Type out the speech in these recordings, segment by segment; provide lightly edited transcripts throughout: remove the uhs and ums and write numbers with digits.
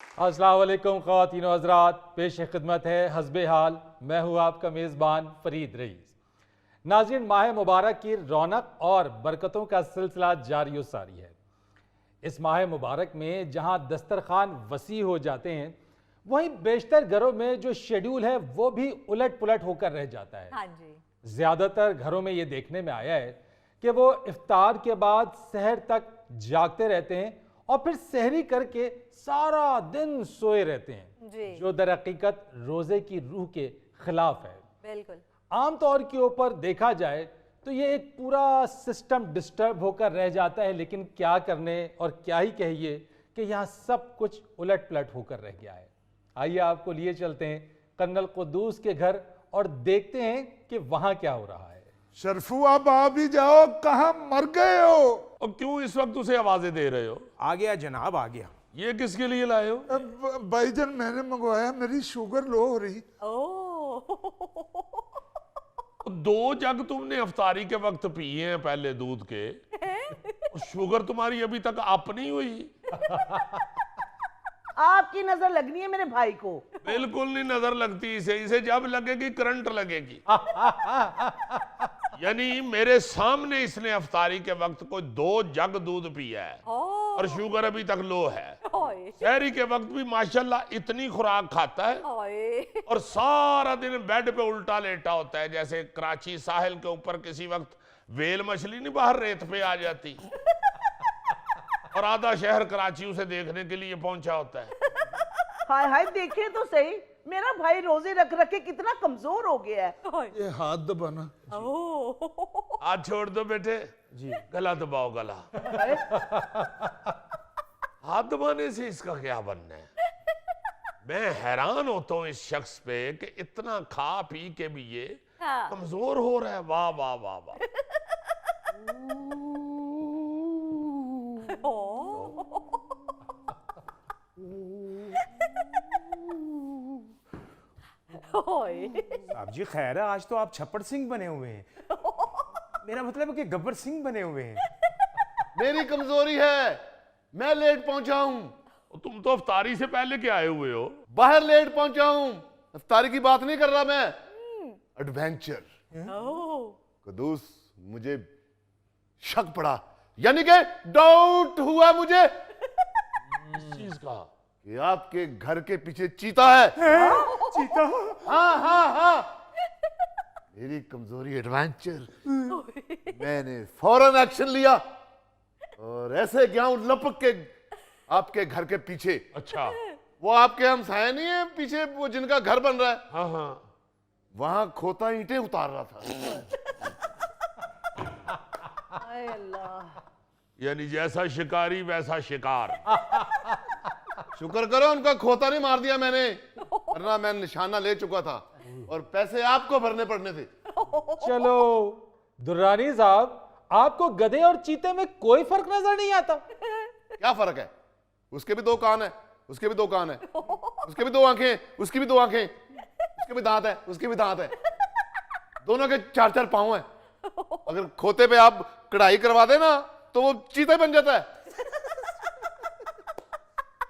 अस्सलाम वालेकुम ख़वातीन व हज़रात, पेश खिदमत है हस्बे हाल। मैं हूँ आपका मेज़बान फरीद रईस। नाज़रीन, माह मुबारक की रौनक और बरकतों का सिलसिला जारी व सारी है। इस माह मुबारक में जहाँ दस्तरखान वसी हो जाते हैं, वहीं बेशतर घरों में जो शेड्यूल है वो भी उलट पुलट होकर रह जाता है। हाँ जी। ज़्यादातर घरों में ये देखने में आया है कि वो इफ्तार के बाद सहर तक जागते रहते हैं और फिर सहरी करके सारा दिन सोए रहते हैं, जी। जो दर हकीकत रोजे की रूह के खिलाफ है। बिल्कुल। आमतौर के ऊपर देखा जाए तो ये एक पूरा सिस्टम डिस्टर्ब होकर रह जाता है, लेकिन क्या करने और क्या ही कहिए कि यहाँ सब कुछ उलट पलट होकर रह गया है। आइए आपको लिए चलते हैं कर्नल कुद्दूस के घर और देखते हैं कि वहाँ क्या हो रहा है। शरफू, आप आ भी जाओ, कहाँ मर गए हो? और क्यों इस वक्त उसे आवाजें दे रहे हो? आ गया जनाब, आ गया। ये किसके लिए लाए हो? भाईजान, मैंने मंगवाया, मेरी शुगर लो हो रही। दो जग तुमने अफ्तारी के वक्त पिए हैं पहले दूध के, शुगर तुम्हारी अभी तक अप नहीं हुई। आपकी नजर लगनी है मेरे भाई को। बिल्कुल नहीं नजर लगती इसे जब लगेगी करंट लगेगी। यानी मेरे सामने इसने अफ्तारी के वक्त कोई 2 जग दूध पिया है और शुगर अभी तक लो है। सहरी के वक्त भी माशाल्लाह इतनी खुराक खाता है और सारा दिन बेड पे उल्टा लेटा होता है, जैसे कराची साहिल के ऊपर किसी वक्त वेल मछली नहीं बाहर रेत पे आ जाती और आधा शहर कराची उसे देखने के लिए पहुंचा होता है। हाय हाय, देखे तो सही, मेरा भाई रोजे रख रख के कितना कमजोर हो गया है। ये हाथ दबाना। हाथ छोड़ दो बेटे जी, गला दबाओ गला। हाथ दबाने से इसका क्या बनना है? मैं हैरान होता हूँ इस शख्स पे कि इतना खा पी के भी ये कमजोर हो रहा है। वाह वाह वाह वाह। साहब जी खैर है, आज तो आप छप्पड़ सिंह बने हुए हैं। मेरा मतलब है कि गब्बर सिंह बने हुए हैं। मेरी कमजोरी है, मैं लेट पहुंचा हूं। तुम तो अफ्तारी से पहले के आए हुए हो। बाहर लेट पहुंचा हूं, अफ्तारी की बात नहीं कर रहा मैं, एडवेंचर। कुद्दूस, मुझे शक पड़ा, यानी कि डाउट हुआ मुझे इस चीज का कि आपके घर के पीछे चीता है। चीता? हाँ हाँ हाँ, मेरी कमजोरी एडवेंचर। मैंने फौरन एक्शन लिया और ऐसे गया हूं लपक के आपके घर के पीछे। अच्छा, वो आपके हमसाया नहीं है पीछे, वो जिनका घर बन रहा है, हाँ हाँ, वहां खोता ईंटें उतार रहा था। हाय अल्लाह। यानी जैसा शिकारी वैसा शिकार। शुक्र करो उनका खोता नहीं मार दिया मैंने, वरना मैं निशाना ले चुका था और पैसे आपको भरने पड़ने थे। चलो दुर्रानी साहब, आपको गधे और चीते में कोई फर्क नजर नहीं आता? क्या फर्क है? उसके भी 2 कान है, उसके भी 2 कान है, उसके भी 2 आंखें, उसकी भी 2 आंखें, उसके भी दांत है, उसके भी दांत है, दोनों के 4-4 पांव है। अगर खोते पे आप कढ़ाई करवा देना तो वो चीते बन जाता है।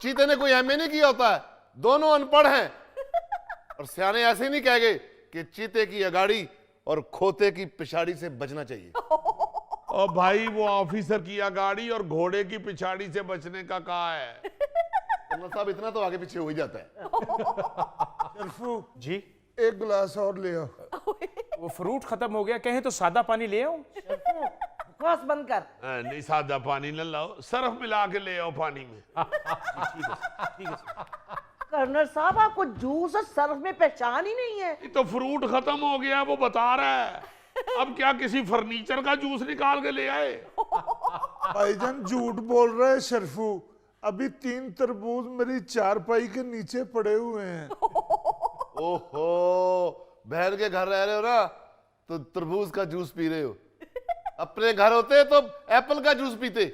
चीते ने कोई एमए नहीं किया होता है, दोनों अनपढ़ हैं। और सियाने ऐसे ही नहीं कह गए कि चीते की अगाड़ी और खोते की पिछाड़ी से बचना चाहिए। और भाई वो ऑफिसर की अगाड़ी और घोड़े की पिछाड़ी से बचने का कहा है। कर्नल साहब, इतना तो आगे पीछे हो ही जाता है। शरफू जी, एक गिलास और ले आओ। वो फ्रूट खत्म हो गया, कहें तो सादा पानी ले आऊं? बकवास बंद कर। नहीं, सादा पानी न लाओ, सर्फ मिला के ले आओ पानी में। ठीक है। कर्नल साहब, आपको जूस और सर्फ में पहचान ही नहीं है। ये तो फ्रूट खत्म हो गया वो बता रहा है, अब क्या किसी फर्नीचर का जूस निकाल के ले आए? भाईजान झूठ बोल रहे हैं शरफू, अभी 3 तरबूज मेरी चारपाई के नीचे पड़े हुए हैं। ओहो, बहन के घर रह रहे हो ना तो तरबूज का जूस पी रहे हो, अपने घर होते तो एप्पल का जूस पीते।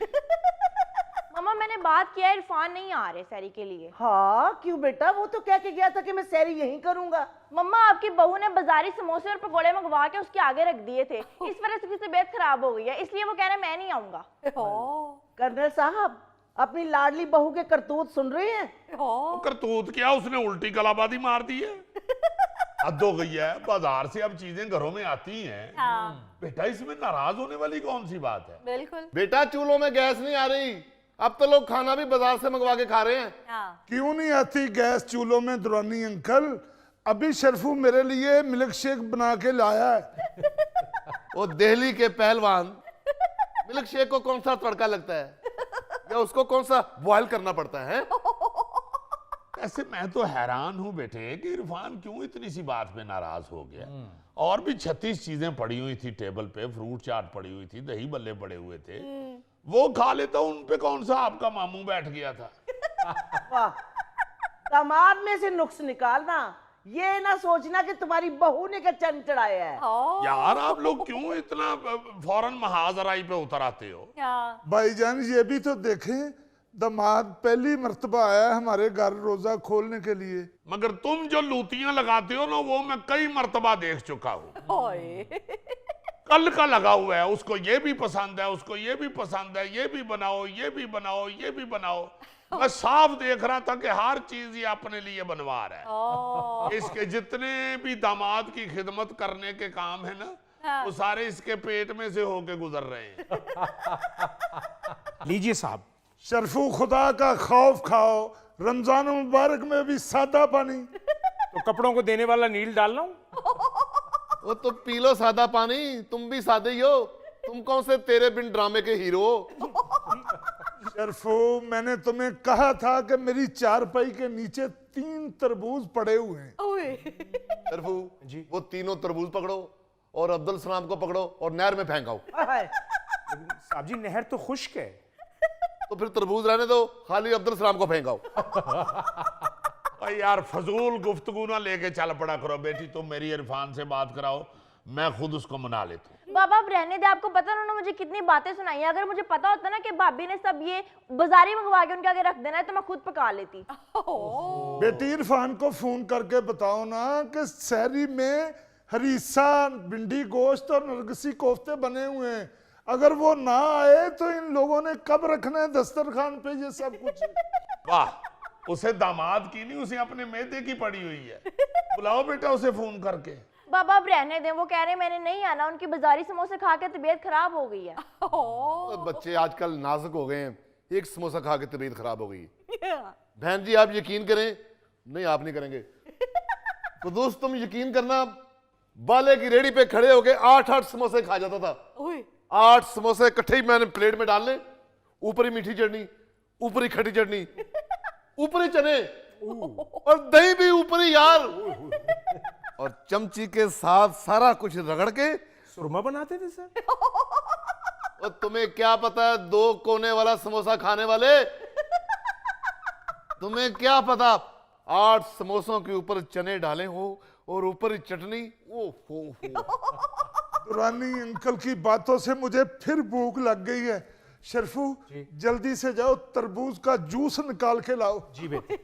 मम्मा, मैंने बात किया है, इरफान नहीं आ रहे सहरी के लिए। हाँ क्यों बेटा, वो तो कह के गया था कि मैं सहरी यहीं करूंगा। मम्मा, आपकी बहू ने बाजारी समोसे और पकोड़े मंगवा के उसके आगे रख दिए थे, इस वजह से उसकी तबीयत खराब हो गई है, इसलिए वो कह रहे मैं नहीं आऊंगा। कर्नल साहब, अपनी लाडली बहू के करतूत सुन रहे हैं? वो करतूत क्या, उसने उल्टी कलाबादी मार दी है। हद हो गई है, बाजार से अब चीजें घरों में आती हैं। बेटा इसमें नाराज होने वाली कौन सी बात है? बिल्कुल। बेटा चूल्हों में गैस नहीं आ रही, अब तो लोग खाना भी बाजार से मंगवा के खा रहे हैं। क्यों नहीं आती गैस चूल्हों में दुरानी अंकल? अभी शर्फू मेरे लिए मिल्क शेक बना के लाया है। वो दिल्ली के पहलवान, मिल्क शेक को कौन सा तड़का लगता है या उसको कौन सा बॉयल करना पड़ता है? ऐसे मैं तो हैरान हूं बेटे कि इरफान क्यों इतनी सी बात पे नाराज हो गया। और भी 36 चीजें पड़ी हुई थी टेबल पे, फ्रूट चाट पड़ी हुई थी, दही बल्ले पड़े हुए थे, वो खा लेता, उन पे कौन सा आपका मामू बैठ गया था? वाह, दामाद में से नुक्स निकालना, ये ना सोचना कि तुम्हारी बहू ने क्या चंद चढ़ाया है। यार आप लोग क्यों इतना फौरन महाजराई पे उतर आते हो? भाईजान ये भी तो देखें, दामाद पहली मर्तबा आया है हमारे घर रोजा खोलने के लिए। मगर तुम जो लूतियां लगाते हो ना, वो मैं कई मर्तबा देख चुका हूं। कल का लगा हुआ है, उसको ये भी पसंद है, उसको ये भी पसंद है, ये भी बनाओ, ये भी बनाओ, ये भी बनाओ। मैं साफ देख रहा था कि हर चीज ये अपने लिए बनवा रहा है। इसके जितने भी दामाद की खिदमत करने के काम है ना, वो सारे इसके पेट में से होके गुजर रहे हैं। लीजिए साहब। शर्फू खुदा का खौफ खाओ, रमजान मुबारक में भी सादा पानी। तो कपड़ों को देने वाला नील डालना हूं? वो तो पी लो सादा पानी, तुम भी सादे ही हो। तुम कौन से तेरे बिन ड्रामे के हीरो हो? शर्फू मैंने तुम्हें कहा था कि मेरी चारपाई के नीचे 3 तरबूज पड़े हुए हैं। शर्फू जी, वो तीनों तरबूज पकड़ो और अब्दुल सलाम को पकड़ो और नहर में फेंकाओ। साहब जी नहर तो खुश्क है। तो फिर तरबूज रहने दो, खाली अब्दुल सलाम को फेंकाओ। यार फजूल गुफ्तगू ना लेके चल पड़ा करो बेटी, तुम मेरी इरफान से बात कराओ, मैं खुद उसको मना लेता हूँ। बाबा अब रहने दे, आपको पता उन्होंने मुझे कितनी बातें सुनाई है। अगर मुझे पता होता ना कि भाभी ने सब ये बाजारी मंगवा के उनके आगे रख देना है, तो मैं खुद पका लेती। बेटी इरफान को फोन करके बताओ ना कि सहरी में हरीसा, भिंडी गोश्त और नरगिसी कोफ्ते बने हुए हैं। अगर वो ना आए तो इन लोगों ने कब रखना है दस्तरखान पे ये सब कुछ? वाह, उसे दामाद की नहीं, उसे अपने मैदे की पड़ी हुई है। बुलाओ बेटा उसे फोन करके। बाबा अब रहने दें, वो कह रहे मैंने नहीं आना, उनकी बाजारी समोसे खा के तबीयत खराब हो गई है। बच्चे आजकल नाजुक हो गए हैं, एक समोसा खा के तबीयत खराब हो गई। बहन जी आप यकीन करें, नहीं आप नहीं करेंगे तो दोस्त तुम यकीन करना, बाले की रेडी पे खड़े होके 8-8 समोसे खा जाता था। 8 समोसे इकट्ठे ही मैंने प्लेट में डालने, ऊपर ही मीठी चटनी, ऊपर ही खट्टी चटनी, ऊपर ही चने और दही भी ऊपर ही यार, और चमची के साथ सारा कुछ रगड़ के सुरमा बनाते थे सर। और तुम्हें क्या पता है 2 कोने वाला समोसा खाने वाले, तुम्हें क्या पता 8 समोसों के ऊपर चने डाले हो और ऊपर ही चटनी। दुरानी अंकल की बातों से मुझे फिर भूख लग गई है। शर्फू जल्दी से जाओ तरबूज का जूस निकाल के लाओ। जी बेटे।